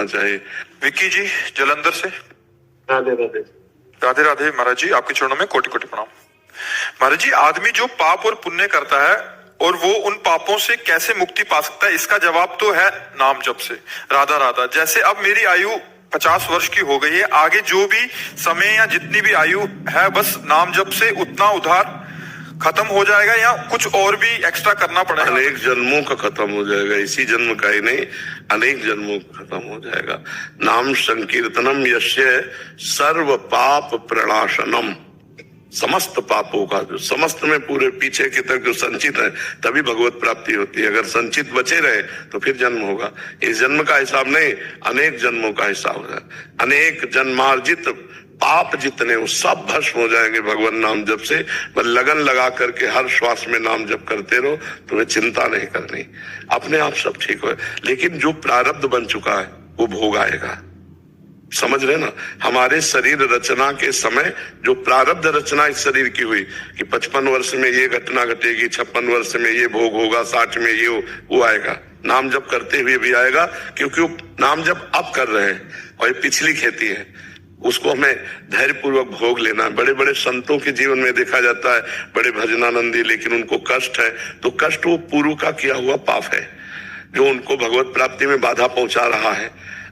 करना चाहिए। विक्की जी जलंधर से। राधे राधे। राधे राधे महाराज जी, आपके चरणों में कोटि कोटि प्रणाम। महाराज जी, आदमी जो पाप और पुण्य करता है और वो उन पापों से कैसे मुक्ति पा सकता है, इसका जवाब तो है नाम जप से। राधा राधा। जैसे अब मेरी आयु 50 वर्ष की हो गई है, आगे जो भी समय या जितनी भी आयु है, बस नाम जप से उतना उधार खत्म हो जाएगा या कुछ और भी एक्स्ट्रा करना पड़ेगा? अनेक जन्मों का खत्म हो जाएगा, इसी जन्म का ही नहीं, अनेक जन्मों का खत्म हो जाएगा। नाम संकीर्तनम यस्य सर्व पाप प्रणाशनम। समस्त पापों का, जो समस्त में पूरे पीछे की तक जो संचित है, तभी भगवत प्राप्ति होती है। अगर संचित बचे रहे तो फिर जन्म होगा। इस जन्म का हिसाब नहीं, अनेक जन्मों का हिसाब है। अनेक जन्मार्जित पाप जितने वो सब भस्म हो जाएंगे भगवान नाम जप से। बस लगन लगा करके हर श्वास में नाम जप करते रहो, तुम्हें चिंता नहीं करनी, अपने आप सब ठीक हो। लेकिन जो प्रारब्ध बन चुका है वो भोग आएगा, समझ रहे ना। हमारे शरीर रचना के समय जो प्रारब्ध रचना इस शरीर की हुई कि 55 वर्ष में ये घटना घटेगी, 56 वर्ष में ये भोग होगा, 60 में ये वो आएगा। नाम जप करते हुए भी आएगा, क्योंकि वो नाम जप अब कर रहे हैं और ये पिछली खेती है, उसको हमें धैर्य पूर्वक भोग लेना है। बड़े बड़े संतों के जीवन में देखा जाता है, बड़े भजनानंदी, लेकिन उनको कष्ट है, तो कष्ट वो पूर्व का किया हुआ पाप है जो उनको भगवत प्राप्ति में बाधा पहुंचा रहा है।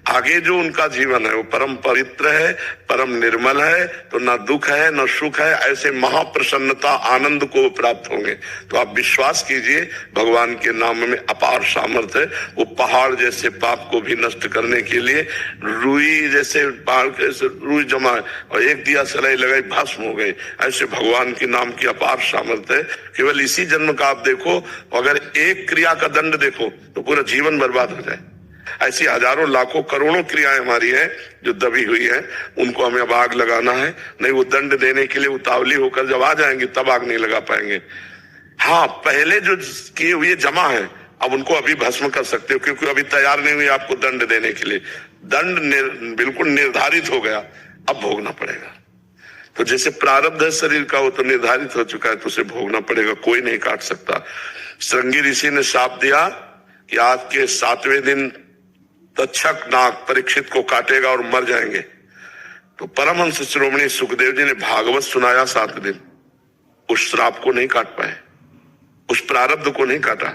आगे जो उनका जीवन है वो परम पवित्र है, परम निर्मल है, तो ना दुख है न सुख है, ऐसे महाप्रसन्नता आनंद को प्राप्त होंगे। तो आप विश्वास कीजिए, भगवान के नाम में अपार सामर्थ्य है। वो पहाड़ जैसे पाप को भी नष्ट करने के लिए रुई जैसे पहाड़ के रुई जमा और एक दिया सलाई लगाई भस्म हो गई, ऐसे भगवान के नाम की अपार सामर्थ्य है। केवल इसी जन्म का आप देखो, अगर एक क्रिया का दंड देखो तो पूरा जीवन बर्बाद हो जाए। ऐसी हजारों लाखों करोड़ों क्रियाएं हमारी हैं जो दबी हुई हैं, उनको हमें अब आग लगाना है। नहीं, वो दंड देने के लिए उतावली होकर जब आ जाएंगे तब आग नहीं लगा पाएंगे। हाँ, पहले जो किए हुए जमा है अब उनको अभी भस्म कर सकते हो, क्योंकि अभी तैयार नहीं हुई आपको दंड देने के लिए। दंड बिल्कुल निर्धारित हो गया, अब भोगना पड़ेगा। तो जैसे प्रारब्ध है शरीर का, वो तो निर्धारित हो चुका है, तो उसे भोगना पड़ेगा, कोई नहीं काट सकता। श्रृंगी ऋषि ने शाप दिया कि आज के 7वें दिन तक्षक नाग परीक्षित को काटेगा और मर जाएंगे। तो परमहंस शिरोमणि सुखदेव जी ने भागवत सुनाया 7 दिन, उस श्राप को नहीं काट पाए, उस प्रारब्ध को नहीं काटा।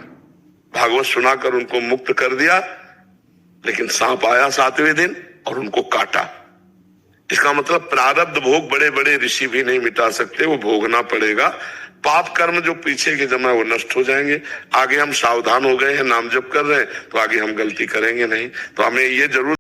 भागवत सुनाकर उनको मुक्त कर दिया, लेकिन सांप आया 7वें दिन और उनको काटा। इसका मतलब प्रारब्ध भोग बड़े बड़े ऋषि भी नहीं मिटा सकते, वो भोगना पड़ेगा। पाप कर्म जो पीछे के जमा वो नष्ट हो जाएंगे। आगे हम सावधान हो गए हैं, नाम जप कर रहे हैं, तो आगे हम गलती करेंगे नहीं। तो हमें ये जरूर